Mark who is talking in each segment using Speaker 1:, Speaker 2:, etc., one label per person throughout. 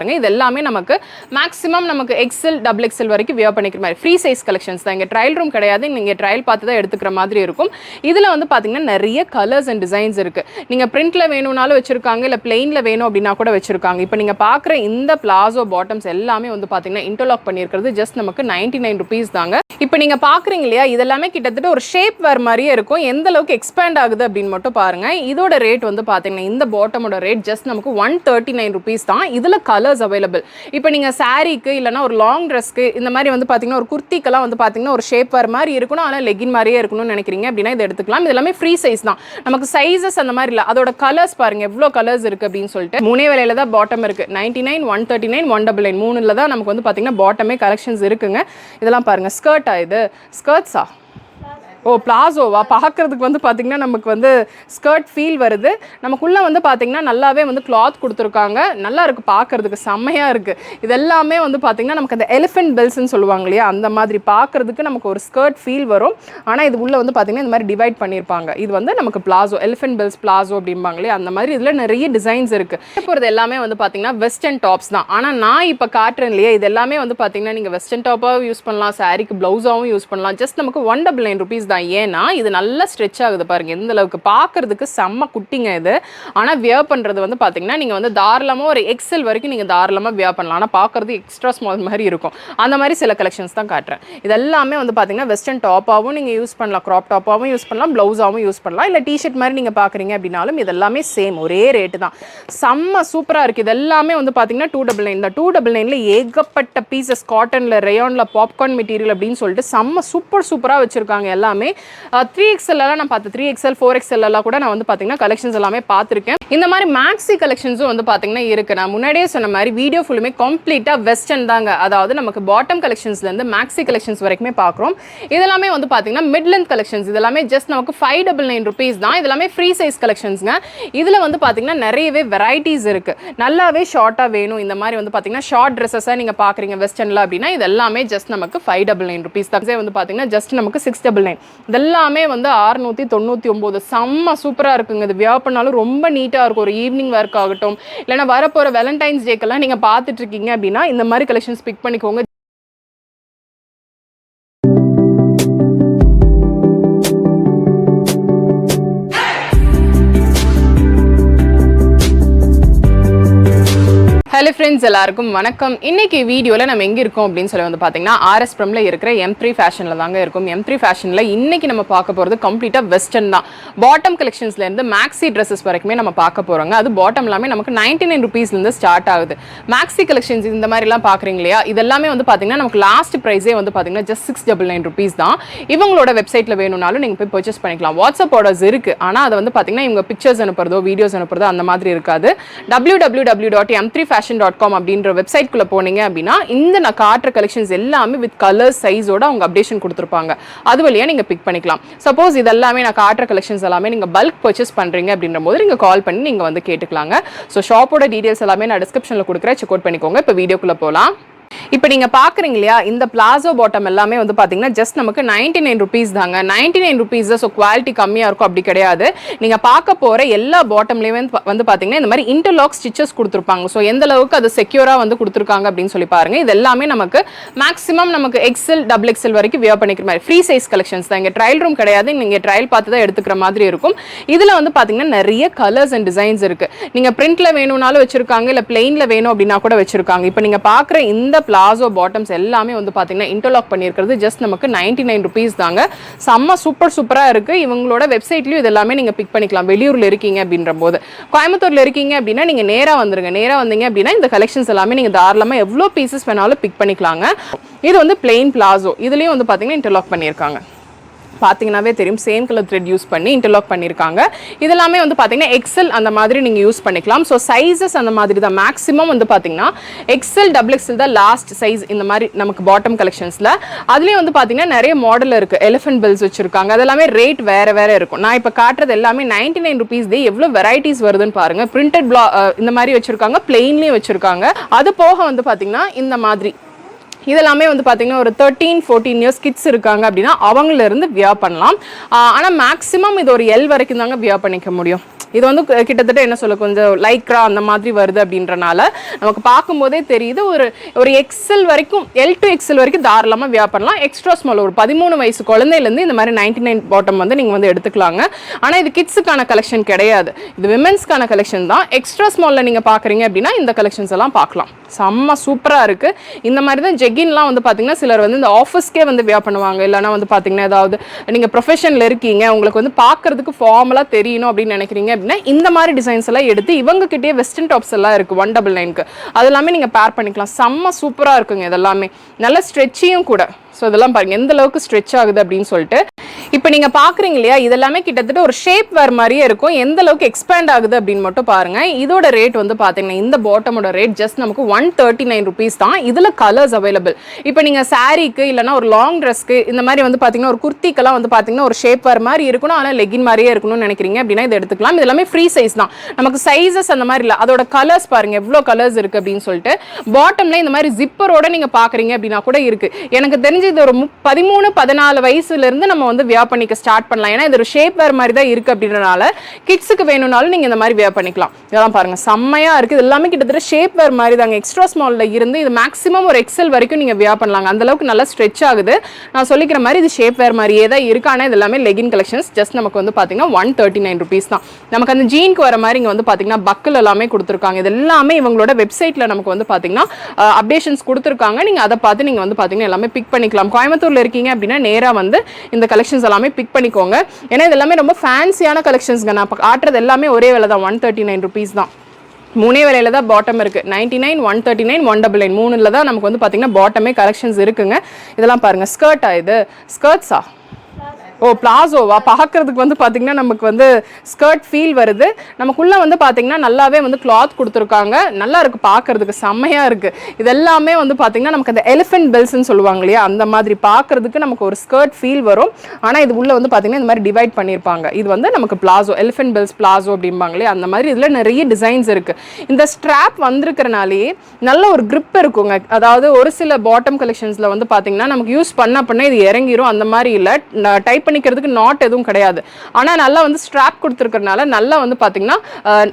Speaker 1: இது எல்லாமே நமக்கு மேக்ஸிமம் நமக்கு எக்ஸல் டபுள் எக்ஸல் வரைக்கும் வியர் பண்ணிக்கிற மாதிரி ஃப்ரீ சைஸ் கலெக்ஷன்ஸ் தான். இங்கே ட்ரையல் ரூம் கிடையாது, நீங்கள் ட்ரையல் பார்த்து தான் எடுத்துக்கிற மாதிரி இருக்கும். இதில் வந்து பார்த்தீங்கன்னா நிறைய கலர்ஸ் அண்ட் டிசைன்ஸ் இருக்குது. நீங்கள் பிரிண்டில் வேணும்னாலும் வச்சுருக்காங்க, இல்லை பிளெயினில் வேணும் அப்படின்னா கூட வச்சுருக்காங்க. இப்போ நீங்கள் பார்க்குற இந்த பிளாசோ பாட்டம்ஸ் எல்லாமே வந்து பார்த்தீங்கன்னா இன்டர்லாக் பண்ணியிருக்கிறது ஜஸ்ட் நமக்கு 99 rupees தாங்க. இப்போ நீங்கள் பார்க்குறீங்க இல்லையா, இதெல்லாமே கிட்டத்தட்ட ஒரு ஷேப் வேறு மாதிரியே இருக்கும். எந்த அளவுக்கு எக்ஸ்பேண்ட் ஆகுது அப்படின்னு மட்டும் பாருங்கள். இதோட ரேட் வந்து பார்த்தீங்கன்னா இந்த பாட்டமோட ரேட் ஜஸ்ட் நமக்கு 139 rupees தான். இதில் கலர்ஸ் அவைலபிள். இப்போ நீங்கள் சாரீக்கு இல்லைனா ஒரு லாங் ட்ரெஸ்க்கு இந்த மாதிரி வந்து பார்த்தீங்கன்னா ஒரு குர்த்திக்கெல்லாம் வந்து பார்த்தீங்கன்னா ஒரு ஷேப் வர மாதிரி இருக்கணும், ஆனால் லெகின் மாதிரியே இருக்கணும்னு நினைக்கிறீங்க அப்படின்னா இதை எடுத்துக்கலாம். இது எல்லாமே ஃப்ரீ சைஸ் தான், நமக்கு சைஸஸ் அந்த மாதிரி இல்லை. அதோட கலர்ஸ் பாருங்கள் எவ்வளோ கலர்ஸ் இருக்குது அப்படின்னு சொல்லிட்டு. 3 விலையில தான் பாட்டம் இருக்குது. 99, 139, 199 3 தான் நமக்கு வந்து பார்த்தீங்கன்னா பாட்டமே கலெக்ஷன்ஸ் இருக்குங்க. இதெல்லாம் பாருங்கள். ஸ்கர்ட் ஆகுது, ஸ்கர்ட்ஸா ஓ பிளாசோவா பார்க்குறதுக்கு வந்து பார்த்திங்கன்னா நமக்கு வந்து ஸ்கர்ட் ஃபீல் வருது. நமக்குள்ளே வந்து பார்த்திங்கன்னா நல்லாவே வந்து கிளாத் கொடுத்துருக்காங்க, நல்லா இருக்குது பார்க்குறதுக்கு, செம்மையாக இருக்குது. இதெல்லாமே வந்து பார்த்திங்கன்னா நமக்கு அந்த எலிஃபென்ட் பெல்ஸ்ன்னு சொல்லுவாங்க இல்லையா, அந்த மாதிரி பார்க்குறதுக்கு நமக்கு ஒரு ஸ்கர்ட் ஃபீல் வரும். ஆனால் இது உள்ளே வந்து பார்த்திங்கன்னா இந்த மாதிரி டிவைட் பண்ணியிருப்பாங்க. இது வந்து நமக்கு பிளாசோ, எலிஃபென்ட் பெல்ஸ் பிளாசோ அப்படிம்பாங்க இல்லையா, அந்த மாதிரி இதில் நிறைய டிசைன்ஸ் இருக்குது. இப்போ இது எல்லாமே வந்து பார்த்திங்கன்னா வெஸ்டர்ன் டாப்ஸ் தான். ஆனால் நான் இப்போ காட்டுறேன் இல்லையா, இது எல்லாமே வந்து பார்த்திங்கன்னா நீங்கள் வெஸ்டர்ன் டாப்பாகவும் யூஸ் பண்ணலாம், சாரீக்கு ப்ளவுஸாகவும் யூஸ் பண்ணலாம். ஜஸ்ட் நமக்கு 199 rupees தான். ஏன்னா இது நல்லா ஸ்ட்ரெச் ஆகுது பாருங்க, எந்த அளவுக்கு பார்க்கறதுக்கு செம்ம குட்டிங்க இது. ஆனால் வியர் பண்ணுறது வந்து பார்த்தீங்கன்னா நீங்கள் வந்து தாராளமாக ஒரு எக்ஸல் வரைக்கும் நீங்கள் தாராளமாக வியர் பண்ணலாம். ஆனால் பார்க்கறது எக்ஸ்ட்ரா ஸ்மால் மாதிரி இருக்கும். அந்த மாதிரி சில கலெக்ஷன்ஸ் தான் காட்டுறேன். இதெல்லாமே வந்து பார்த்தீங்கன்னா வெஸ்டர்ன் டாப்பாகவும் நீங்கள் யூஸ் பண்ணலாம், க்ராப் டாப்பாகவும் யூஸ் பண்ணலாம், ப்ளவுஸாகவும் யூஸ் பண்ணலாம், இல்லை டிஷர்ட் மாதிரி நீங்கள் பார்க்குறீங்க அப்படின்னாலும் இதெல்லாமே சேம் ஒரே ரேட்டு தான். செம்ம சூப்பராக இருக்குது. இதெல்லாமே வந்து பார்த்தீங்கன்னா 299. இந்த 299 ஏகப்பட்ட பீசஸ் காட்டனில், ரேயானில், பாப்கார்ன் மெட்டீரியல் அப்படின்னு சொல்லிட்டு செம்ம சூப்பராக வச்சுருக்காங்க. எல்லாமே 3XL நான் பார்த்தேன், 3XL 4XL கூட நான் வந்து பார்த்தீங்கன்னா கலெக்ஷன்ஸ் எல்லாமே பார்த்துருக்கேன். இந்த மாதிரி மேக்ஸி கலெக்ஷன்ஸும் வந்து பார்த்தீங்கன்னா இருக்குது. நான் முன்னாடியே சொன்ன மாதிரி வீடியோ ஃபுல்லுமே கம்ப்ளீட்டாக வெஸ்டர்ன் தாங்க. அதாவது நமக்கு பாட்டம் கலெக்ஷன்ஸ்லேருந்து மேக்ஸி கலெக்ஷன்ஸ் வரைக்குமே பார்க்குறோம். இதெல்லாமே வந்து பார்த்தீங்கன்னா மிட் லென்த் கலெக்ஷன்ஸ். இதெல்லாமே ஜஸ்ட் நமக்கு 599 rupees தான். இதெல்லாமே ஃப்ரீ சைஸ் கலெக்ஷன்ஸ்ங்க. இதில் வந்து பார்த்தீங்கன்னா நிறையவே வெரைட்டிஸ் இருக்குது. நல்லாவே ஷார்ட்டாக வேணும், இந்த மாதிரி வந்து பார்த்தீங்கன்னா ஷார்ட் ட்ரெஸ்ஸஸாக நீங்கள் பார்க்குறீங்க வெஸ்டர்னில் அப்படின்னா இது எல்லாமே ஜஸ்ட் நமக்கு 599 rupees தான். வந்து பார்த்தீங்கன்னா ஜஸ்ட் நமக்கு 699. இதெல்லாமே வந்து 699. செம்ம சூப்பராக இருக்குங்க. இது வியர் பண்ணாலும் ரொம்ப நீட்டாக இருக்கும். ஒரு ஈவினிங் ஒர்க் ஆகட்டும், இல்லைனா வரப்போகிற வேலண்டைன்ஸ் டேக்கெல்லாம் நீங்கள் பார்த்துட்டு இருக்கீங்க அப்படின்னா இந்த மாதிரி கலெக்ஷன்ஸ் பிக் பண்ணிக்கோங்க. ஹலோ ஃப்ரெண்ட்ஸ், எல்லாருக்கும் வணக்கம். இன்னைக்கு வீடியோவில் நம்ம எங்கே இருக்கோம் அப்படின்னு சொல்லி வந்து பார்த்தீங்கன்னா RS Premல இருக்கிற M3 ஃபேஷனில் தாங்க இருக்கும். M3 ஃபேஷனில் இன்னைக்கு நம்ம பார்க்க போகிறது கம்ப்ளீட்டாக வெஸ்டர்ன் தான். பாட்டம் கலெக்ஷன்ஸ்லேருந்து மேக்ஸி ட்ரெஸ்ஸஸ் வரைக்குமே நம்ம பார்க்க போகிறோங்க. அது பாட்டம் எல்லாமே நமக்கு 99 rupeesலேருந்து ஸ்டார்ட் ஆகுது. மேக்ஸி கலெக்ஷன்ஸ் இந்த மாதிரிலாம் பார்க்குறீங்க இல்லையா, இதெல்லாமே வந்து பார்த்தீங்கன்னா நமக்கு லாஸ்ட் ப்ரைஸே வந்து பார்த்தீங்கன்னா ஜஸ்ட் 699 rupees தான். இவங்களோட வெப்சைட்டில் வேணும்னாலும் நீங்கள் போய் பர்ச்சேஸ் பண்ணிக்கலாம். வாட்ஸ்அப் ஆர்டர்ஸ் இருக்குது, ஆனால் அதை வந்து பார்த்தீங்கன்னா இவங்க பிக்சர்ஸ் அனுப்புறதோ வீடியோஸ் அனுப்புறதோ அந்த மாதிரி இருக்காது. www.m3fashion.com அப்படின்ற வெப்சைட்குள்ள போனீங்க அப்படின்னா இந்த நான் காட்டுற கலெக்ஷன்ஸ் எல்லாமே வித் கலர் சைஸோட அவங்க அப்டேஷன் கொடுத்துருப்பாங்க. அது வழியா நீங்க பிக் பண்ணிக்கலாம். சப்போஸ் இதெல்லாமே நான் காட்டுற கலெக்ஷன்ஸ் எல்லாமே நீங்க பல்க் பர்ச்சேஸ் பண்றீங்க அப்படின்ற போது நீங்க கால் பண்ணி நீங்க வந்து கேட்டுக்கலாங்க. ஸோ ஷாப்போட டீடைல்ஸ் எல்லாமே நான் டிஸ்கிரிப்ஷன்ல கொடுக்குறேன், செக் அவுட் பண்ணிக்கோங்க. இப்போ வீடியோக்குள்ள போகலாம். இப்போ நீங்கள் பார்க்குறீங்க இல்லையா, இந்த பிளாசோ பாட்டம் எல்லாமே வந்து பார்த்தீங்கன்னா ஜஸ்ட் நமக்கு 99 rupees தாங்க. 99 rupees. ஸோ குவாலிட்டி கம்மியாக இருக்கும் அப்படி கிடையாது. நீங்கள் பார்க்க போகிற எல்லா பாட்டம்லேயுமே வந்து பார்த்தீங்கன்னா இந்த மாதிரி இன்டர்லாக் ஸ்டிச்சஸ் கொடுத்துருப்பாங்க. ஸோ எந்த அளவுக்கு அது செக்யூராக வந்து கொடுத்துருக்காங்க அப்படின்னு சொல்லி பாருங்கள். இது எல்லாமே நமக்கு மேக்ஸிமம் நமக்கு எக்ஸல் டபுள் எக்ஸல் வரைக்கும் வியர் பண்ணிக்கிற மாதிரி ஃப்ரீ சைஸ் கலெக்ஷன்ஸ் தான். இங்கே ட்ரையல் ரூம் கிடையாது, நீங்கள் ட்ரையல் பார்த்து தான் எடுத்துக்கிற மாதிரி இருக்கும். இதில் வந்து பார்த்தீங்கன்னா நிறைய கலர்ஸ் அண்ட் டிசைன்ஸ் இருக்குது. நீங்கள் பிரிண்டில் வேணும்னாலும் வச்சுருக்காங்க, இல்லை பிளெயினில் வேணும் அப்படின்னா கூட வச்சுருக்காங்க. இப்போ நீங்கள் பார்க்குற இந்த பிளாசோ பாட்டம்ஸ் எல்லாமே வந்து பார்த்தீங்கன்னா இன்டர்லாக் பண்ணியிருக்கிறது ஜஸ்ட் நமக்கு 99 rupees தாங்க. செம்ம சூப்பராக இருக்குது. இவங்களோட வெப்சைட்லையும் இது எல்லாமே நீங்கள் பிக் பண்ணிக்கலாம். வெளியூரில் இருக்கீங்க அப்படின்ற போது, கோயம்புத்தூரில் இருக்கீங்க அப்படின்னா நீங்கள் நேராக வந்துருங்க. நேராக வந்தீங்க அப்படின்னா இந்த கலெக்ஷன்ஸ் எல்லாமே நீங்கள் தாராளமாக எவ்வளோ பீசஸ் வேணாலும் பிக் பண்ணிக்கலாங்க. இது வந்து பிளெயின் பிளாசோ, இதுலேயும் வந்து பார்த்தீங்கன்னா இன்டர்லாக் பண்ணியிருக்காங்க. பார்த்தீங்கன்னாவே தெரியும், சேம் கலர் த்ரெட் யூஸ் பண்ணி இன்டர்லாக் பண்ணியிருக்காங்க. இதெல்லாமே வந்து பார்த்தீங்கன்னா எக்ஸல் அந்த மாதிரி நீங்கள் யூஸ் பண்ணிக்கலாம். ஸோ சைஸஸ் அந்த மாதிரி தான். மேக்ஸிமம் வந்து பார்த்தீங்கன்னா எக்ஸல் டபுள் எக்ஸல் தான் லாஸ்ட் சைஸ் இந்த மாதிரி நமக்கு பாட்டம் கலெக்ஷன்ஸில். அதுலேயும் வந்து பார்த்தீங்கன்னா நிறைய மாடல் இருக்குது. எலிஃபென்ட் பெல்ஸ் வச்சுருக்காங்க. அதெல்லாமே ரேட் வேறு இருக்கும். நான் இப்போ காட்டுறது எல்லாமே 99 rupees. எவ்வளோ வெரைட்டிஸ் வருதுன்னு பாருங்கள். பிரிண்டட் இந்த மாதிரி வச்சுருக்காங்க, பிளெயின்லேயும் வச்சுருக்காங்க. அது போக வந்து பார்த்தீங்கன்னா இந்த மாதிரி இதெல்லாமே வந்து பார்த்தீங்கன்னா ஒரு 13-14 இயர்ஸ் கிட்ஸ் இருக்காங்க அப்படின்னா அவங்களிருந்து வியர் பண்ணலாம். ஆனால் மேக்ஸிமம் இது ஒரு எல் வரைக்கும் தாங்க வியர் பண்ணிக்க முடியும். இது வந்து கிட்டத்தட்ட என்ன சொல்ல கொஞ்சம் லைக்ரா அந்த மாதிரி வருது அப்படின்றனால நமக்கு பார்க்கும்போதே தெரியுது ஒரு எக்ஸல் வரைக்கும் L to XL வரைக்கும் தாராளமாக வியர் பண்ணலாம். எக்ஸ்ட்ரா ஸ்மால் ஒரு 13 வயசு குழந்தையிலேருந்து இந்த மாதிரி 99 பாட்டம் வந்து நீங்கள் வந்து எடுத்துக்கலாங்க. ஆனால் இது கிட்ஸுக்கான கலெக்ஷன் கிடையாது, இது விமென்ஸ்க்கான கலெக்ஷன் தான். எக்ஸ்ட்ரா ஸ்மாலில் நீங்கள் பார்க்குறீங்க அப்படின்னா இந்த கலெக்ஷன்ஸ் எல்லாம் பார்க்கலாம். செம்ம சூப்பராக இருக்குது. இந்த மாதிரி தான் ஜெகின்லாம் வந்து பார்த்தீங்கன்னா சிலர் வந்து இந்த ஆஃபீஸ்க்கே வந்து வியர் பண்ணுவாங்க. இல்லைனா வந்து பார்த்தீங்கன்னா ஏதாவது நீங்கள் ப்ரொஃபஷனில் இருக்கீங்க, உங்களுக்கு வந்து பார்க்குறதுக்கு ஃபார்மலாக தெரியணும் அப்படின்னு நினைக்கிறீங்க அப்படின்னா இந்த மாதிரி டிசைன்ஸ் எல்லாம் எடுத்து இவங்ககிட்டயே வெஸ்டர்ன் டாப்ஸ் எல்லாம் இருக்குது 199க்கு. அது எல்லாமே நீங்கள் பேர் பண்ணிக்கலாம். செம்ம சூப்பராக இருக்குங்க. இதெல்லாமே நல்ல ஸ்ட்ரெச்சியும் கூட. ஸோ இதெல்லாம் பாருங்கள் எந்த அளவுக்கு ஸ்ட்ரெச் ஆகுது அப்படின்னு சொல்லிட்டு. இப்போ நீங்கள் பார்க்குறீங்க இல்லையா, இதெல்லாமே கிட்டத்தட்ட ஒரு ஷேப் வேறு மாதிரியே இருக்கும். எந்த அளவுக்கு எக்ஸ்பேண்ட் ஆகுது அப்படின்னு மட்டும் பாருங்கள். இதோட ரேட் வந்து பார்த்தீங்கன்னா இந்த பாட்டமோட ரேட் ஜஸ்ட் நமக்கு 139 ருபீஸ் தான். இதில் கலர்ஸ் அவைலபிள். இப்போ நீங்கள் சாரீக்கு இல்லைனா ஒரு லாங் ட்ரெஸ்க்கு இந்த மாதிரி வந்து பார்த்தீங்கன்னா ஒரு குர்த்திக்கெல்லாம் வந்து பார்த்தீங்கன்னா ஒரு ஷேப் வேறு மாதிரி இருக்கணும், ஆனால் லெகின் மாதிரியே இருக்கணும்னு நினைக்கிறீங்க அப்படின்னா இதை எடுத்துக்கலாம். இது எல்லாமே ஃப்ரீ சைஸ் தான், நமக்கு சைஸஸ் அந்த மாதிரி இல்லை. அதோட கலர்ஸ் பாருங்கள் எவ்வளோ கலர்ஸ் இருக்குது அப்படின்னு சொல்லிட்டு. பாட்டமில் இந்த மாதிரி ஜிப்பரோட நீங்கள் பார்க்குறீங்க அப்படின்னா கூட இருக்குது. எனக்கு தெரிஞ்சு இது ஒரு 13-14 வயசுலேருந்து நம்ம வந்து வியர் பண்ணிக்க ஸ்டார்ட் பண்ணலாம். ஏன்னா இது ஒரு ஷேப் வேறு மாதிரி தான் இருக்குது அப்படின்றனால கிட்ஸுக்கு வேணும்னாலும் நீங்கள் இந்த மாதிரி வியர் பண்ணிக்கலாம். இதெல்லாம் பாருங்கள் செம்மையாக இருக்குது. இது எல்லாமே கிட்டத்தட்ட ஷேப் வேறு மாதிரி தாங்க. எக்ஸ்ட்ரா ஸ்மாலில் இருந்து இது மேக்ஸிமம் ஒரு எக்ஸல் வரைக்கும் நீங்கள் வியர் பண்ணலாங்க. அந்தளவுக்கு நல்லா ஸ்ட்ரெச் ஆகுது. நான் சொல்லிக்கிற மாதிரி இது ஷேப் வேறு மாதிரியே தான் இருக்குது. ஆனால் இது எல்லாமே லெகின் கலெக்ஷன்ஸ். ஜஸ்ட் நமக்கு வந்து பார்த்தீங்கன்னா 139 ருபீஸ் தான். நமக்கு அந்த ஜீனுக்கு வர மாதிரி இங்கே வந்து பார்த்தீங்கன்னா பக்கில் எல்லாமே கொடுத்துருக்காங்க. இது எல்லாமே இவங்களோட வெப்சைட்டில் நமக்கு வந்து பார்த்தீங்கன்னா அப்டேஷன்ஸ் கொடுத்துருக்காங்க. நீங்கள் அதை பார்த்து நீங்கள் வந்து பார்த்தீங்கன்னா எல்லாமே பிக் பண்ணிக்கலாம். கோயம்புத்தூர்ல இருக்கீங்க அப்படின்னா நேரா வந்து இந்த கலெக்ஷன்ஸ் எல்லாமே பிக் பண்ணிக்கோங்க. ஏன்னா இது எல்லாமே ரொம்ப ஃபேன்சியான கலெக்ஷன்ஸ்ங்க. நான் ஆட்டுறது எல்லாமே ஒரே விலை தான், 139 ருபீஸ் தான். மூணே விலையில தான் பாட்டம் இருக்கு. 99, 139, 199 மூணுல தான் நமக்கு வந்து பார்த்தீங்கன்னா பாட்டமே கலெக்ஷன்ஸ் இருக்குங்க. இதெல்லாம் பாருங்க. ஸ்கர்ட்டா இது? ஸ்கர்ட்ஸா? ஓ பிளாசோவா? பார்க்கறதுக்கு வந்து பார்த்தீங்கன்னா நமக்கு வந்து ஸ்கர்ட் ஃபீல் வருது. நமக்குள்ளே வந்து பார்த்தீங்கன்னா நல்லாவே வந்து கிளாத் கொடுத்துருக்காங்க. நல்லா இருக்குது பார்க்கறதுக்கு, செம்மையாக இருக்குது. இதெல்லாமே வந்து பார்த்தீங்கன்னா நமக்கு அந்த எலிஃபென்ட் பெல்ஸ்ன்னு சொல்லுவாங்க இல்லையா, அந்த மாதிரி பார்க்கறதுக்கு நமக்கு ஒரு ஸ்கர்ட் ஃபீல் வரும். ஆனால் இது உள்ளே வந்து பார்த்தீங்கன்னா இந்த மாதிரி டிவைட் பண்ணியிருப்பாங்க. இது வந்து நமக்கு பிளாசோ, எலிஃபென்ட் பெல்ஸ் பிளாசோ அப்படிம்பாங்க இல்லையா, அந்த மாதிரி இதில் நிறைய டிசைன்ஸ் இருக்குது. இந்த ஸ்ட்ராப் வந்திருக்கிறனாலே நல்ல ஒரு grip இருக்குங்க. அதாவது ஒரு சில பாட்டம் கலெக்ஷன்ஸில் வந்து பார்த்தீங்கன்னா நமக்கு யூஸ் பண்ண இது இறங்கிரும். அந்த மாதிரி இல்லை, டைப் பண்ணிக்கிறதுக்கு நாட் எதுவும் கிடையாது. ஆனால் நல்லா வந்து ஸ்ட்ராப் கொடுத்துருக்கறனால நல்லா வந்து பார்த்தீங்கன்னா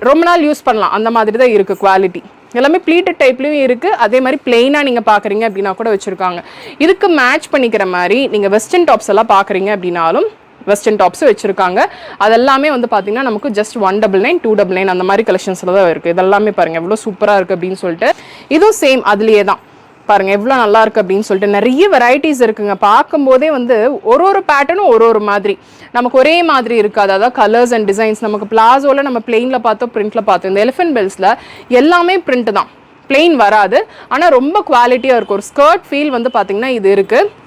Speaker 1: ரொம்ப நாள் யூஸ் பண்ணலாம். அந்த மாதிரி தான் இருக்குது குவாலிட்டி. எல்லாமே ப்ளீட்டட் டைப்லையும் இருக்குது. அதே மாதிரி பிளெயினாக நீங்கள் பார்க்குறீங்க அப்படின்னா கூட வச்சுருக்காங்க. இதுக்கு மேட்ச் பண்ணிக்கிற மாதிரி நீங்கள் வெஸ்டர்ன் டாப்ஸ் எல்லாம் பார்க்குறீங்க அப்படின்னாலும் வெஸ்டர்ன் டாப்ஸும் வச்சுருக்காங்க. அதெல்லாமே வந்து பார்த்தீங்கன்னா நமக்கு ஜஸ்ட் 199, 299 அந்த மாதிரி கலெக்ஷன்ஸில் தான் இருக்குது. இதெல்லாமே பாருங்கள் எவ்வளோ சூப்பராக இருக்குது அப்படின்னு சொல்லிட்டு. இதுவும் சேம் அதுலேயே தான் பாருங்க எவ்வளோ நல்லா இருக்கு அப்படின்னு சொல்லிட்டு. நிறைய வெரைட்டிஸ் இருக்குங்க. பார்க்கும்போதே வந்து ஒரு பேட்டர்னும் ஒரு மாதிரி நமக்கு ஒரே மாதிரி இருக்காது. அதாவது கலர்ஸ் அண்ட் டிசைன்ஸ். நமக்கு பிளாசோவில் நம்ம பிளெயினில் பார்த்தோம், பிரிண்ட்டில் பார்த்தோம். இந்த எலிஃபென்ட் பெல்ஸில் எல்லாமே பிரிண்ட் தான், பிளெயின் வராது. ஆனால் ரொம்ப குவாலிட்டியாக இருக்கும். ஒரு ஸ்கர்ட் ஃபீல் வந்து பார்த்தீங்கன்னா இது இருக்குது.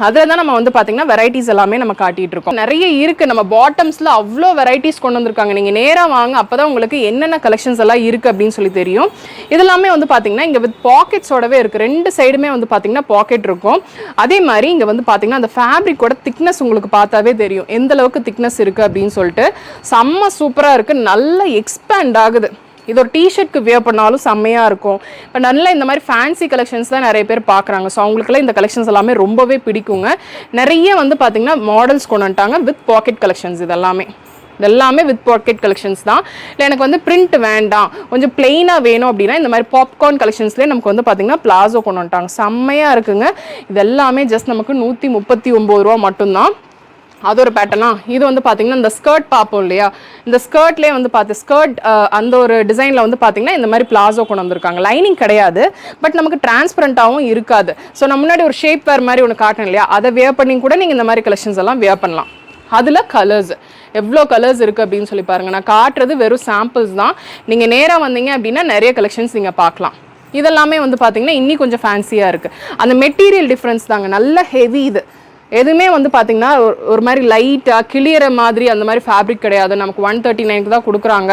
Speaker 1: அதில் தான் நம்ம வந்து பார்த்தீங்கன்னா வெரைட்டிஸ் எல்லாமே நம்ம காட்டிகிட்டு இருக்கோம். நிறைய இருக்குது. நம்ம பாட்டம்ஸில் அவ்வளோ வெரைட்டிஸ் கொண்டு வந்திருக்காங்க. நீங்கள் நேராக வாங்க, அப்போ தான் உங்களுக்கு என்னென்ன கலெக்ஷன்ஸ் எல்லாம் இருக்குது அப்படின்னு சொல்லி தெரியும். இதெல்லாமே வந்து பார்த்தீங்கன்னா இங்கே வித் பாக்கெட்ஸோடவே இருக்குது. ரெண்டு சைடுமே வந்து பார்த்தீங்கன்னா பாக்கெட் இருக்கும். அதே மாதிரி இங்கே வந்து பார்த்தீங்கன்னா அந்த ஃபேப்ரிக்கோட திக்னஸ் உங்களுக்கு பார்த்தாவே தெரியும் எந்த அளவுக்கு திக்னஸ் இருக்குது அப்படின்னு சொல்லிட்டு. செம்ம சூப்பராக இருக்குது. நல்லா எக்ஸ்பேண்ட் ஆகுது. இது ஒரு டிஷர்ட்க்கு வியர் பண்ணாலும் செம்மையாக இருக்கும். இப்போ நல்லா இந்த மாதிரி ஃபேன்சி கலெக்ஷன்ஸ் தான் நிறைய பேர் பார்க்குறாங்க. ஸோ அவங்களுக்குலாம் இந்த கலெக்ஷன்ஸ் எல்லாமே ரொம்பவே பிடிக்குங்க. நிறைய வந்து பார்த்தீங்கன்னா மாடல்ஸ் கொண்டு வந்துட்டாங்க வித் பாக்கெட் கலெக்ஷன்ஸ். இதெல்லாமே வித் பாக்கெட் கலெக்ஷன்ஸ் தான். இல்லை எனக்கு வந்து பிரிண்ட் வேண்டாம், கொஞ்சம் பிளெயினாக வேணும் அப்படின்னா இந்த மாதிரி பாப்கார்ன் கலெக்ஷன்ஸ்லேயே நமக்கு வந்து பார்த்தீங்கன்னா பிளாசோ கொண்டு வந்துட்டாங்க. செம்மையாக இருக்குங்க. இதெல்லாமே ஜஸ்ட் நமக்கு 139 ரூபா மட்டும்தான். அது ஒரு பேட்டர்னா. இது வந்து பார்த்தீங்கன்னா இந்த ஸ்கர்ட் பார்ப்போம் இல்லையா, இந்த ஸ்கர்ட்லேயே வந்து ஸ்கர்ட் அந்த ஒரு டிசைனில் வந்து பார்த்தீங்கன்னா இந்த மாதிரி பிளாசோ கொண்டு வந்திருக்காங்க. லைனிங் கிடையாது, பட் நமக்கு டிரான்ஸ்பரண்ட்டாகவும் இருக்காது. ஸோ நான் முன்னாடி ஒரு ஷேப் வேர் மாதிரி ஒன்று காட்டணும் இல்லையா, அதை வியர் பண்ணி கூட நீங்கள் இந்த மாதிரி கலெக்ஷன்ஸ் எல்லாம் வியர் பண்ணலாம். அதில் கலர்ஸ் எவ்வளோ கலர்ஸ் இருக்குது அப்படின்னு சொல்லி பாருங்கள். நான் காட்டுறது வெறும் சாம்பிள்ஸ் தான். நீங்கள் நேராக வந்தீங்க அப்படின்னா நிறைய கலெக்ஷன்ஸ் நீங்கள் பார்க்கலாம். இதெல்லாமே வந்து பார்த்தீங்கன்னா இன்னும் கொஞ்சம் ஃபேன்சியாக இருக்குது. அந்த மெட்டீரியல் டிஃப்ரென்ஸ் தாங்க. நல்ல ஹெவி. இது எதுவுமே வந்து பார்த்தீங்கன்னா ஒரு மாதிரி லைட்டாக கிளியற மாதிரி அந்த மாதிரி ஃபேப்ரிக் கிடையாது. நமக்கு 139க்கு தான் கொடுக்குறாங்க.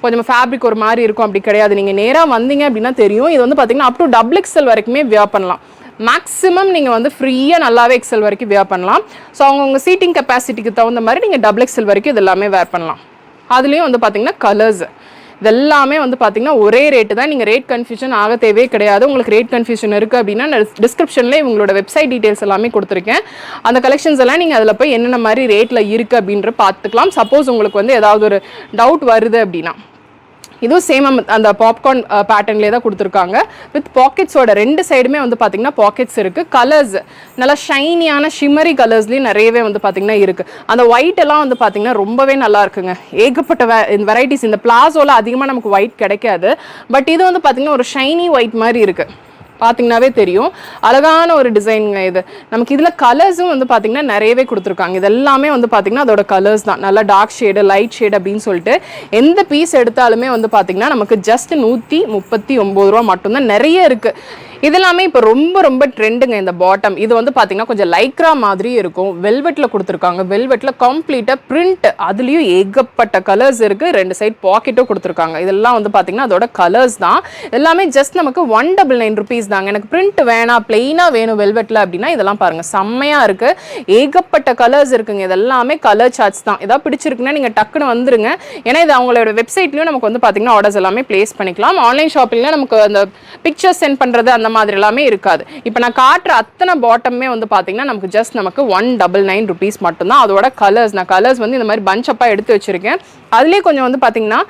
Speaker 1: கொஞ்சம் ஃபேப்ரிக் ஒரு மாதிரி இருக்கும், அப்படி கிடையாது. நீங்கள் நேராக வந்தீங்க அப்படின்னா தெரியும். இது வந்து பார்த்தீங்கன்னா அப் டு XXL வரைக்குமே வியர் பண்ணலாம். மேக்ஸிமம் நீங்கள் வந்து ஃப்ரீயாக நல்லாவே XL வரைக்கும் வியர் பண்ணலாம். ஸோ அவங்க சீட்டிங் கெப்பாசிட்டிக்கு தகுந்த மாதிரி நீங்கள் XXL வரைக்கும் இது எல்லாமே வேர் பண்ணலாம். அதுலேயும் வந்து பார்த்தீங்கன்னா கலர்ஸ் இதெல்லாமே வந்து பார்த்தீங்கன்னா ஒரே ரேட்டு தான். நீங்கள் ரேட் கன்ஃபியூஷன் ஆக தேவையே கிடையாது. உங்களுக்கு ரேட் கன்ஃபியூஷன் இருக்குது அப்படின்னா நான் டிஸ்கிரிப்ஷனில் இவங்களோட வெப்சைட் டீட்டெயில்ஸ் எல்லாமே கொடுத்துருக்கேன். அந்த கலெக்ஷன்ஸ் எல்லாம் நீங்கள் அதில் போய் என்னென்ன மாதிரி ரேட்டில் இருக்குது அப்படின்ற பார்த்துக்கலாம். சப்போஸ் உங்களுக்கு வந்து ஏதாவது ஒரு டவுட் வருது அப்படின்னா. இதுவும் சேம் அந்த பாப்கார்ன் பேட்டர்ன்லேயே தான் கொடுத்துருக்காங்க. வித் பாக்கெட்ஸோட 2 சைடுமே வந்து பார்த்தீங்கன்னா பாக்கெட்ஸ் இருக்குது. கலர்ஸ் நல்லா ஷைனியான ஷிம்மரி கலர்ஸ்லேயும் நிறையவே வந்து பார்த்தீங்கன்னா இருக்குது. அந்த ஒயிட் எல்லாம் வந்து பார்த்தீங்கன்னா ரொம்பவே நல்லா இருக்குங்க. ஏகப்பட்ட வெரைட்டிஸ். இந்த பிளாசோவில் அதிகமாக நமக்கு ஒயிட் கிடைக்காது. பட் இது வந்து பார்த்தீங்கன்னா ஒரு ஷைனி ஒயிட் மாதிரி இருக்குது. பார்த்தீங்கன்னாவே தெரியும். அழகான ஒரு டிசைனுங்க இது. நமக்கு இதில் கலர்ஸும் வந்து பார்த்தீங்கன்னா நிறையவே கொடுத்துருக்காங்க. இது எல்லாமே வந்து பார்த்தீங்கன்னா அதோட கலர்ஸ் தான். நல்லா டார்க் ஷேடு, லைட் ஷேடு அப்படின்னு சொல்லிட்டு எந்த பீஸ் எடுத்தாலுமே வந்து பார்த்தீங்கன்னா நமக்கு ஜஸ்ட் 139 ரூபா மட்டும்தான். நிறைய இருக்குது. இதெல்லாமே இப்போ ரொம்ப ரொம்ப ட்ரெண்டுங்க இந்த பாட்டம். இது வந்து பார்த்தீங்கன்னா கொஞ்சம் லைக்ரா மாதிரி இருக்கும். வெல்வெட்டில் கொடுத்துருக்காங்க. வெல்வெட்டில் கம்ப்ளீட்டாக பிரிண்ட். அதுலேயும் ஏகப்பட்ட கலர்ஸ் இருக்குது. 2 சைட் பாக்கெட்டும் கொடுத்துருக்காங்க. இதெல்லாம் வந்து பார்த்தீங்கன்னா அதோட கலர்ஸ் தான். எல்லாமே ஜஸ்ட் நமக்கு 199 ருபீஸ் தாங்க. எனக்கு பிரிண்ட் வேணாம், பிளெயினாக வேணும் வெல்வெட்டில் அப்படின்னா இதெல்லாம் பாருங்கள், செம்மையாக இருக்குது. ஏகப்பட்ட கலர்ஸ் இருக்குங்க. இதெல்லாமே கலர் சார்ட்ஸ் தான். ஏதாவது பிடிச்சிருக்குன்னா நீங்கள் டக்குன்னு வந்துருங்க. ஏன்னா இது அவங்களோட வெப்சைட்லேயும் நமக்கு வந்து பார்த்தீங்கன்னா ஆர்டர்ஸ் எல்லாமே பிளேஸ் பண்ணிக்கலாம். ஆன்லைன் ஷாப்பிங்ல நமக்கு அந்த பிக்சர்ஸ் சென்ட் பண்ணுறது அந்த மாதிரி எல்லாமே இருக்காது. இப்போ நான் காட்டுற அத்தனை பாட்டமே வந்து பார்த்தீங்கன்னா நமக்கு 199 ருபீஸ் மட்டும்தான். அதோட கலர்ஸ் நான் கலர்ஸ் வந்து இந்த மாதிரி பஞ்ச் அப்பா எடுத்து வச்சிருக்கேன். அதுலேயே கொஞ்சம் வந்து பார்த்தீங்கன்னா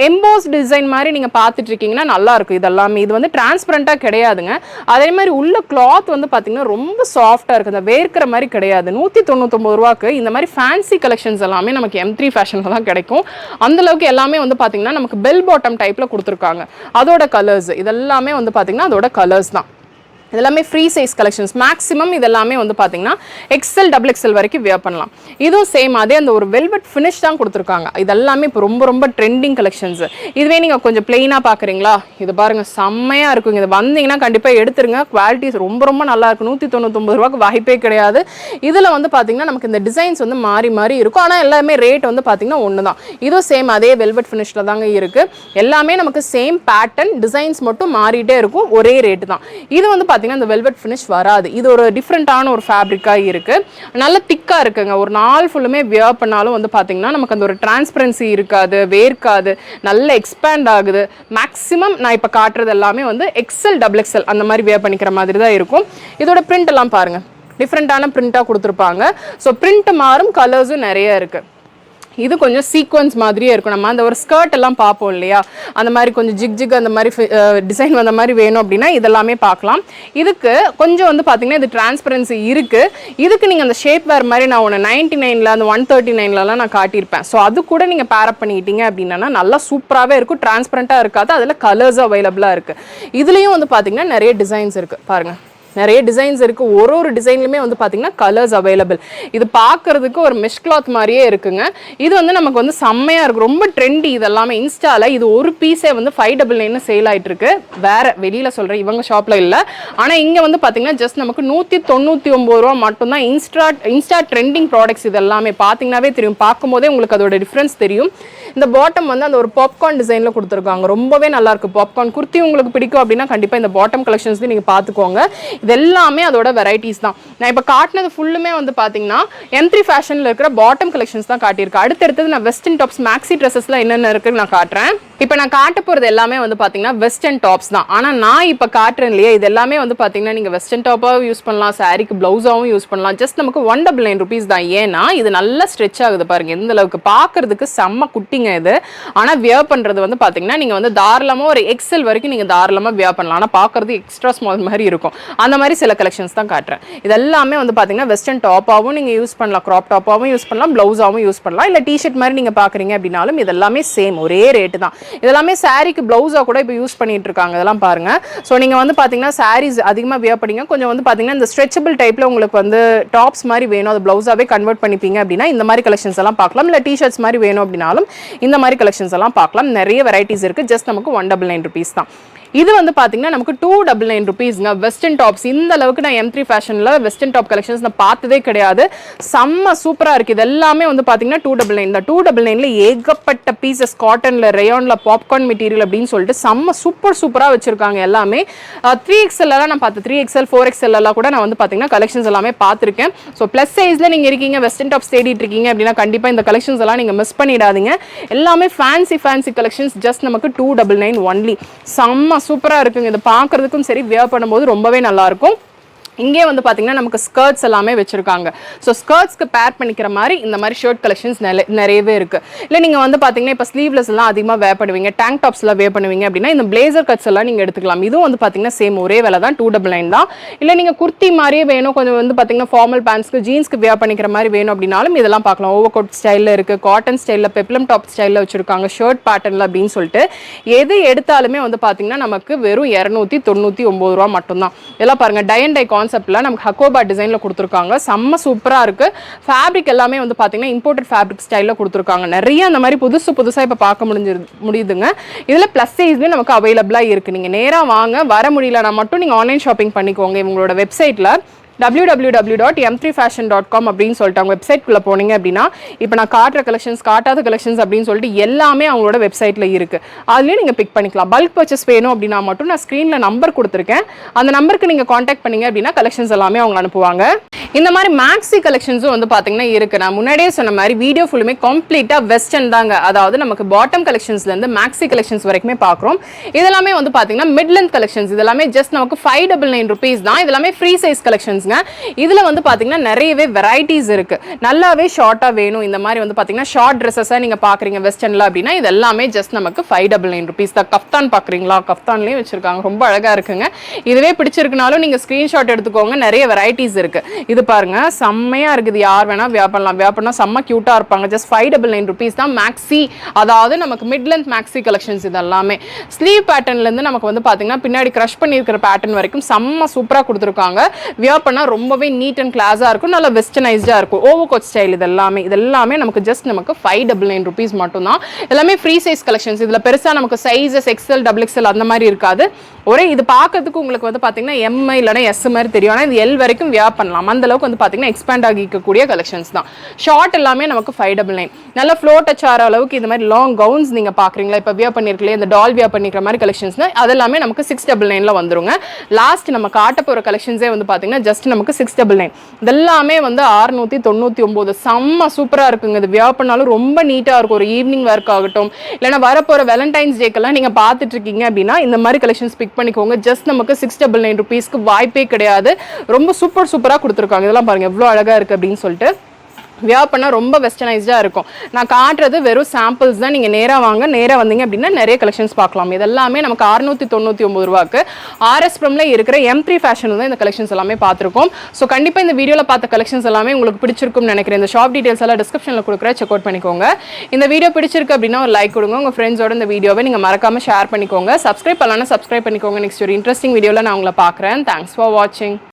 Speaker 1: எம்போஸ் டிசைன் மாதிரி நீங்கள் பார்த்துட்டு இருக்கீங்கன்னா நல்லா இருக்கும். இதெல்லாமே இது வந்து டிரான்ஸ்பரண்டாக கிடையாதுங்க. அதே மாதிரி உள்ள கிளாத் வந்து பார்த்தீங்கன்னா ரொம்ப சாஃப்டாக இருக்குது. அந்த வேர்க்கிற மாதிரி கிடையாது. 199 ரூபாய்க்கு இந்த மாதிரி ஃபேன்சி கலெக்ஷன்ஸ் எல்லாமே நமக்கு M3 ஃபேஷனில் தான் கிடைக்கும். அந்தளவுக்கு எல்லாமே வந்து பார்த்தீங்கன்னா நமக்கு பெல் பாட்டம் டைப்பில் கொடுத்துருக்காங்க. அதோட கலர்ஸ் இதெல்லாமே வந்து பார்த்தீங்கன்னா அதோட கலர்ஸ் தான். இதெல்லாமே ஃப்ரீ சைஸ் கலெக்ஷன்ஸ். மேக்ஸிமம் இதெல்லாமே வந்து பார்த்தீங்கன்னா XL XXL வரைக்கும் வியர் பண்ணலாம். இதுவும் சேம் அதே அந்த ஒரு வெல்வெட் ஃபினிஷ் தான் கொடுத்துருக்காங்க. இதெல்லாமே இப்போ ரொம்ப ரொம்ப ட்ரெண்டிங் கலெக்ஷன்ஸ். இதுவே நீங்கள் கொஞ்சம் பிளெயினாக பார்க்குறீங்களா, இது பாருங்கள் செம்மையாக இருக்குங்க. இது வந்தீங்கன்னா கண்டிப்பாக எடுத்துருங்க. குவாலிட்டிஸ் ரொம்ப ரொம்ப நல்லா இருக்கும். 199 ரூபாய்க்கு வாய்ப்பே கிடையாது. இதில் வந்து பார்த்தீங்கன்னா நமக்கு இந்த டிசைன்ஸ் வந்து மாறி மாறி இருக்கும். ஆனால் எல்லாமே ரேட் வந்து பார்த்தீங்கன்னா ஒன்று தான். இதுவும் சேம் அதே வெல்வெட் ஃபினிஷில் தாங்க இருக்குது. எல்லாமே நமக்கு சேம் பேட்டர்ன், டிசைன்ஸ் மட்டும் மாறிட்டே இருக்கும். ஒரே ரேட்டு தான். இது வந்து பார்த்தீங்கன்னா இந்த வெல்வெட் ஃபினிஷ் வராது. இது ஒரு டிஃப்ரெண்டான ஒரு ஃபேப்ரிக்காக இருக்குது. நல்ல திக்காக இருக்குங்க. ஒரு நாள் ஃபுல்லுமே வியர் பண்ணாலும் வந்து பார்த்தீங்கன்னா நமக்கு அந்த ஒரு டிரான்ஸ்பரன்சி இருக்காது, வேர்க்காது, நல்ல எக்ஸ்பேண்ட் ஆகுது. மேக்ஸிமம் நான் இப்போ காட்டுறது எல்லாமே வந்து XL XXL அந்த மாதிரி வியர் பண்ணிக்கிற மாதிரி தான் இருக்கும். இதோட பிரிண்ட் எல்லாம் பாருங்கள், டிஃப்ரெண்ட்டான பிரிண்ட்டாக கொடுத்துருப்பாங்க. ஸோ பிரிண்ட் மாறும், கலர்ஸும் நிறைய இருக்குது. இது கொஞ்சம் சீக்வன்ஸ் மாதிரியே இருக்கும். நம்ம அந்த ஒரு ஸ்கர்ட் எல்லாம் பார்ப்போம் இல்லையா, அந்த மாதிரி கொஞ்சம் ஜிக் அந்த மாதிரி டிசைன் வந்த மாதிரி வேணும் அப்படின்னா இதெல்லாமே பார்க்கலாம். இதுக்கு கொஞ்சம் வந்து பார்த்தீங்கன்னா இது டிரான்ஸ்பரன்சி இருக்குது. இதுக்கு நீங்கள் அந்த ஷேப் வேர் மாதிரி நான் ஒன்று 99ல் அந்த 139லலாம் நான் காட்டியிருப்பேன். ஸோ அது கூட நீங்கள் பேரப் பண்ணிக்கிட்டீங்க அப்படின்னா நல்லா சூப்பராகவே இருக்கும். டிரான்ஸ்பரண்ட்டாக இருக்காது. அதில் கலர்ஸும் அவைலபிளாக இருக்குது. இதுலேயும் வந்து பார்த்தீங்கன்னா நிறைய டிசைன்ஸ் இருக்குது பாருங்கள். நிறைய டிசைன்ஸ் இருக்குது. ஒரு டிசைன்லையுமே வந்து பார்த்தீங்கன்னா கலர்ஸ் அவைலபிள். இது பார்க்குறதுக்கு ஒரு மெஷ் கிளாத் மாதிரியே இருக்குங்க. இது வந்து நமக்கு வந்து செம்மையாக இருக்கும். ரொம்ப ட்ரெண்டி. இதெல்லாமே இன்ஸ்டாவில் இது ஒரு பீஸே வந்து 599 சேல் ஆகிட்டு இருக்கு. வேறு வெளியில் சொல்கிறேன், இவங்க ஷாப்பில் இல்லை. ஆனால் இங்கே வந்து பார்த்தீங்கன்னா ஜஸ்ட் நமக்கு 199 ரூபா மட்டும்தான். இன்ஸ்டா ட்ரெண்டிங் ப்ராடக்ட்ஸ் இது எல்லாமே பார்த்தீங்கன்னாவே தெரியும். பார்க்கும்போதே உங்களுக்கு அதோட டிஃப்ரென்ஸ் தெரியும். இந்த பாட்டம் வந்து அந்த ஒரு பாப்கார்ன் டிசைனில் கொடுத்துருக்காங்க. ரொம்பவே நல்லாயிருக்கு. பாப்கார்ன் குர்த்தி உங்களுக்கு பிடிக்கும் அப்படின்னா கண்டிப்பாக இந்த பாட்டம் கலெக்ஷன்ஸ் நீங்கள் பார்த்துக்கோங்க. இது எல்லாமே அதோட வெரைட்டிஸ் தான். நான் இப்போ காட்டினது ஃபுல்லுமே வந்து பார்த்தீங்கன்னா M3 ஃபேஷனில் இருக்கிற பாட்டம் கலெக்ஷன்ஸ் தான் காட்டியிருக்கேன். அடுத்தடுத்தது நான் வெஸ்டர்ன் டாப்ஸ், மேக்ஸி ட்ரெஸ்ஸஸ்லாம் என்னென்ன இருக்குன்னு நான் காட்டுறேன். இப்போ நான் காட்ட போகிறது எல்லாமே வந்து பார்த்தீங்கன்னா வெஸ்டர்ன் டாப்ஸ் தான். ஆனால் நான் இப்போ காட்டுறேன் இல்லையா, இது எல்லாமே வந்து பார்த்தீங்கன்னா நீங்கள் வெஸ்டர்ன் டாப்பாகவும் யூஸ் பண்ணலாம், சாரிக்கு ப்ளவுஸாகவும் யூஸ் பண்ணலாம். ஜஸ்ட் நமக்கு 199 ருபீஸ் தான். ஏன்னா இது நல்லா ஸ்ட்ரெச் ஆகுது பாருங்கள். எந்த அளவுக்கு பார்க்கறதுக்கு செம்ம குட்டிங்க இது. ஆனால் வியர் பண்ணுறது வந்து பார்த்தீங்கன்னா நீங்கள் வந்து தாராளமாக ஒரு XL வரைக்கும் நீங்கள் தாராளமாக வியர் பண்ணலாம். ஆனால் பார்க்கறது எக்ஸ்ட்ரா ஸ்மால் மாதிரி இருக்கும். அந்த மாதிரி சில கலெக்ஷன்ஸ் தான் காட்டுறேன். இது எல்லாமே வந்து பார்த்தீங்கன்னா வெஸ்டர்ன் டாப்பாகவும் நீங்கள் யூஸ் பண்ணலாம், க்ராப் டாப்பாகவும் யூஸ் பண்ணலாம், ப்ளவுஸாகவும் யூஸ் பண்ணலாம். இல்லை டிஷர்ட் மாதிரி நீங்கள் பார்க்குறீங்க அப்படின்னாலும் இது எல்லாமே சேம் ஒரே ரேட்டு தான். இதெல்லாமே சாரிக்கு ப்ளவுஸாக கூட இப்போ யூஸ் பண்ணிட்டு இருக்காங்க. இதெல்லாம் பாருங்க. ஸோ நீங்கள் வந்து பார்த்தீங்கன்னா சாரீஸ் அதிகமாக வியர் பண்ணீங்க, கொஞ்சம் வந்து பார்த்தீங்கன்னா இந்த ஸ்ட்ரெச்சபிள் டைப்பில் உங்களுக்கு வந்து டாப்ஸ் மாதிரி வேணும், அது ப்ளவுஸாகவே கன்வெர்ட் பண்ணிப்பீங்க அப்படின்னா இந்த மாதிரி கலெக்ஷன்ஸ் எல்லாம் பார்க்கலாம். இல்லை டிஷர்ட்ஸ் மாதிரி வேணும் அப்படின்னாலும் இந்த மாதிரி கலெக்ஷன்ஸ் எல்லாம் பார்க்கலாம். நிறைய வெரைட்டிஸ் இருக்குது. ஜஸ்ட் நமக்கு 199 ருபீஸ் தான். இது வந்து பார்த்தீங்கன்னா நமக்கு 299 rupeesங்க. வெஸ்டர்ன் டாப்ஸ் இந்த அளவுக்கு நான் M3 ஃபேஷனில் வெஸ்டர்ன் டாப் கலெக்ஷன்ஸ் நான் பார்த்ததே கிடையாது. செம்ம சூப்பராக இருக்குது. இது எல்லாமே வந்து பார்த்தீங்கன்னா 299 தான். 299ல ஏகப்பட்ட பீசஸ் காட்டனில், ரேயானில், பாப்கார்ன் மெட்டீரியல் அப்படின்னு சொல்லிட்டு செம்ம சூப்பராக வச்சுருக்காங்க எல்லாமே. 3XL நான் பார்த்தேன். 3XL 4XL கூட நான் வந்து பார்த்தீங்கன்னா கலெக்ஷன்ஸ் எல்லாமே பார்த்துருக்கேன். ஸோ ப்ளஸ் சைஸில் நீங்கள் இருக்கீங்க, வெஸ்டர்ன் டாப்ஸ் தேடிட்டு இருக்கீங்க அப்படின்னா கண்டிப்பாக இந்த கலெக்ஷன்ஸ் எல்லாம் நீங்கள் மிஸ் பண்ணிடாதீங்க. எல்லாமே ஃபேன்சி கலெக்ஷன்ஸ். ஜஸ்ட் நமக்கு 299 ஒன்லி. செம்ம சூப்பராக இருக்குங்க. இதை பார்க்குறதுக்கும் சரி, வியர் பண்ணும்போது ரொம்பவே நல்லாயிருக்கும். இங்கே வந்து பார்த்தீங்கன்னா நமக்கு ஸ்கர்ட்ஸ் எல்லாமே வச்சுருக்காங்க. ஸோ ஸ்கர்ட்ஸ்க்கு பேர் பண்ணிக்கிற மாதிரி இந்த மாதிரி ஷர்ட் கலெக்ஷன்ஸ் நிறையவே இருக்குது. இல்லை நீங்கள் வந்து பார்த்தீங்கன்னா இப்போ ஸ்லீவ்லெஸ் எல்லாம் அதிகமாக வேர் பண்ணுவீங்க, டேங்க் டாப்ஸ் எல்லாம் வேர் பண்ணுவீங்க அப்படின்னா இந்த பிளேசர் கட்ஸ் எல்லாம் நீங்கள் எடுத்துக்கலாம். இதுவும் வந்து பார்த்தீங்கன்னா சேம் ஒரே விலை தான், 299 தான். இல்லை நீங்கள் குர்த்தி மாதிரியே வேணும், கொஞ்சம் வந்து பார்த்தீங்கன்னா ஃபார்மல் பேண்ட்ஸ்க்கு, ஜீன்ஸ்க்கு வேர் பண்ணிக்கிற மாதிரி வேணும் அப்படின்னாலும் இதெல்லாம் பார்க்கலாம். ஓவர் கோட் ஸ்டைலில் இருக்குது, காட்டன் ஸ்டைலில், பெப்ளம் டாப் ஸ்டைலில் வச்சுருக்காங்க, ஷர்ட் பேட்டர்னில் அப்படின்னு சொல்லிட்டு எது எடுத்தாலுமே வந்து பார்த்தீங்கன்னா நமக்கு வெறும் 299 ரூபா மட்டும்தான். இதெல்லாம் பாருங்கள், டை அண்ட் டை கான்செப்ட்ல நமக்கு ஹக்கோபா டிசைன்ல கொடுத்துருக்காங்க. செம்ம சூப்பரா இருக்கு. ஃபேப்ரிக் எல்லாமே வந்து பாத்தீங்கன்னா இம்போர்ட்டட் ஃபேப்ரிக் ஸ்டைல்ல கொடுத்துருக்காங்க. நிறைய அந்த மாதிரி புதுசா இப்ப பார்க்க முடியுதுங்க. இதுல பிளஸ் சைஸ்லயும் நமக்கு அவைலபிளா இருக்கு. நீங்க நேரா வாங்க, வர முடியலன்னா மட்டும் நீங்க ஆன்லைன் ஷாப்பிங் பண்ணிக்கோங்க. இவங்களோட வெப்சைட்ல www.m3fashion.com அப்படின்னு சொல்லிட்டு அவங்க வெப்சைட்குள்ளே போனீங்க அப்படின்னா இப்போ நான் காட்டுற கலெக்ஷன்ஸ், காட்டாத கலெக்ஷன்ஸ் அப்படின்னு சொல்லிட்டு எல்லாமே அவங்களோட வெப்சைட்டில் இருக்குது. அதுலேயும் நீங்கள் பிக் பண்ணிக்கலாம். பல்க் பர்ச்சேஸ் வேணும் அப்படின்னா மட்டும் நான் ஸ்க்ரீனில் நம்பர் கொடுத்துருக்கேன். அந்த நம்பருக்கு நீங்கள் காண்டாக்ட் பண்ணீங்க அப்படின்னா கலெக்ஷன்ஸ் எல்லாமே அவங்க அனுப்புவாங்க. இந்த மாதிரி மேக்ஸி கலெக்ஷன்ஸும் வந்து பார்த்தீங்கன்னா இருக்குது. நான் முன்னாடியே சொன்ன மாதிரி வீடியோ ஃபுல்லுமே கம்ப்ளீட்டாக வெஸ்டர்ன் தாங்க. அதாவது நமக்கு பாட்டம் கலெக்ஷன்ஸ்லேருந்து மேக்ஸி கலெக்ஷன்ஸ் வரைக்குமே பார்க்குறோம். இதெல்லாமே வந்து பார்த்தீங்கன்னா மிட் லென்த் கலெக்ஷன்ஸ். இதெல்லாமே ஜஸ்ட் நமக்கு 599 rupees தான். இதெல்லாமே ஃப்ரீ சைஸ் கலெக்ஷன்ஸ். இதுல வந்து பாத்தீங்கன்னா நிறையவே வெரைட்டிஸ் இருக்கு. நல்லாவே ஷார்ட்டா வேணும், இந்த மாதிரி வந்து பாத்தீங்கன்னா ஷார்ட் ட்ரெஸ்ஸஸா நீங்க பாக்குறீங்க வெஸ்டர்ன்ல அப்படின்னா இது எல்லாமே ஜஸ்ட் நமக்கு 599 rupees தான். கஃப்தான் பாக்குறீங்களா? கஃப்தான்லயும் வச்சிருக்காங்க, ரொம்ப அழகா இருக்குங்க. இதுவே பிடிச்சிருக்குனாலும் நீங்க ஸ்கிரீன்ஷாட் எடுத்துக்கோங்க. நிறைய வெரைட்டிஸ் இருக்கு. இது பாருங்க, செம்மையா இருக்குது. யார் வேணா வியர் பண்ணலாம். வியர் பண்ணா செம்ம கியூட்டா இருப்பாங்க. ஜஸ்ட் 599 rupees தான். மேக்ஸி, அதாவது நமக்கு மிட் லென்த் மேக்ஸி கலெக்ஷன்ஸ். இது எல்லாமே ஸ்லீவ் பேட்டர்ன்ல இருந்து நமக்கு வந்து பாத்தீங்கன்னா பின்னாடி கிரஷ் பண்ணிருக்கிற பேட்டர்ன் வரைக்கும் செம்ம சூப்பரா கொடுத்துருக்காங்க. வியர் ரொம்பவே நீட் அண்ட் கிளாஸா இருக்கும், நல்ல வெஸ்டர்னைஸ்டா இருக்கும். ஓவர் கோட் ஸ்டைல் இதெல்லாமே நமக்கு ஜஸ்ட் நமக்கு 599 rupees மட்டும் தான். எல்லாமே ஃப்ரீ சைஸ் கலெக்ஷன்ஸ். இதுல பெருசா நமக்கு சைஸஸ் XL, XXL அந்த மாதிரி இருக்காது. ஒரே இது பார்க்கிறதுக்கு உங்களுக்கு வந்து பாத்தீங்கன்னா M இல்லனா S மாதிரி தெரியும். ஆனா இது L வரைக்கும் வியர் பண்ணலாம். அந்த அளவுக்கு வந்து பாத்தீங்கன்னா எக்ஸ்பேண்ட் ஆகிக்கக்கூடிய கலெக்ஷன்ஸ் தான். ஷார்ட் எல்லாமே நமக்கு 599. நல்ல ஃப்ளோ டச் ஆற அளவுக்கு இந்த மாதிரி லாங் கவுன்ஸ் நீங்க பாக்குறீங்களா? இப்ப வியர் பண்ணிருக்கீங்க, இந்த டால் வியர் பண்ணிக்கிற மாதிரி கலெக்ஷன்ஸ்னா அதெல்லாமே நமக்கு 699ல வந்துருங்க. லாஸ்ட் நம்ம காட்ட போற கலெக்ஷன்ஸே வந்து பாத்தீங்கன்னா ஜஸ்ட் நமக்கு 699. இதெல்லாமே வந்து 699. செம்ம சூப்பரா இருக்குங்க. இது வியர் பண்ணாலும் ரொம்ப நீட்டா இருக்கும். ஒரு ஈவினிங் ஒர்க் ஆகட்டும், இல்லைன்னா வரப்போற வேலண்டைன்ஸ் டேக்கெல்லாம் நீங்க பார்த்துட்டு இருக்கீங்க அப்படின்னா இந்த மாதிரி கலெக்ஷன்ஸ் பிக் பண்ணிக்கோங்க. ஜஸ்ட் நமக்கு 699 rupeesக்கு வாய்ப்பே கிடையாது. ரொம்ப சூப்பரா கொடுத்துருக்காங்க. இதெல்லாம் பாருங்க எவ்வளவு அழகா இருக்கு அப்படின்னு சொல்லிட்டு. வியர் பண்ணால் ரொம்ப வெஸ்டர்னைஸ்டாக இருக்கும். நான் காட்டுறது வெறும் சாம்பிள்ஸ் தான். நீங்கள் நேராக வாங்க, நேராக வந்தீங்க அப்படின்னா நிறைய கலெக்ஷன்ஸ் பார்க்கலாம். இதெல்லாமே நமக்கு 699 ரூபாய்க்கு RS Promல இருக்கிற M3 ஃபேஷன் தான் இந்த கலெக்ஷன்ஸ் எல்லாமே பார்த்துருக்கோம். ஸோ கண்டிப்பாக இந்த வீடியோவில் பார்த்த கலெக்ஷன்ஸ் எல்லாமே உங்களுக்கு பிடிச்சிருக்கும்னு நினைக்கிறேன். இந்த ஷாப் டீடைல்ஸ் எல்லாம் டிஸ்கிரிப்ஷனில் கொடுக்குற, செக் அவுட் பண்ணிக்கோங்க. இந்த வீடியோ பிடிச்சிருக்கு அப்படின்னா ஒரு லைக் கொடுங்க. உங்கள் ஃப்ரெண்ட்ஸோட இந்த வீடியோவை நீங்கள் மறக்காமல் ஷேர் பண்ணிக்கோங்க. சப்ஸ்கிரைப் பண்ணலாம்னா சப்ஸ்கிரைப் பண்ணிக்கோங்க. நெக்ஸ்ட் ஒரு இன்ட்ரெஸ்டிங் வீடியோவில் நான் உங்களை பார்க்குறேன். தேங்க்ஸ் ஃபார் வாட்சிங்.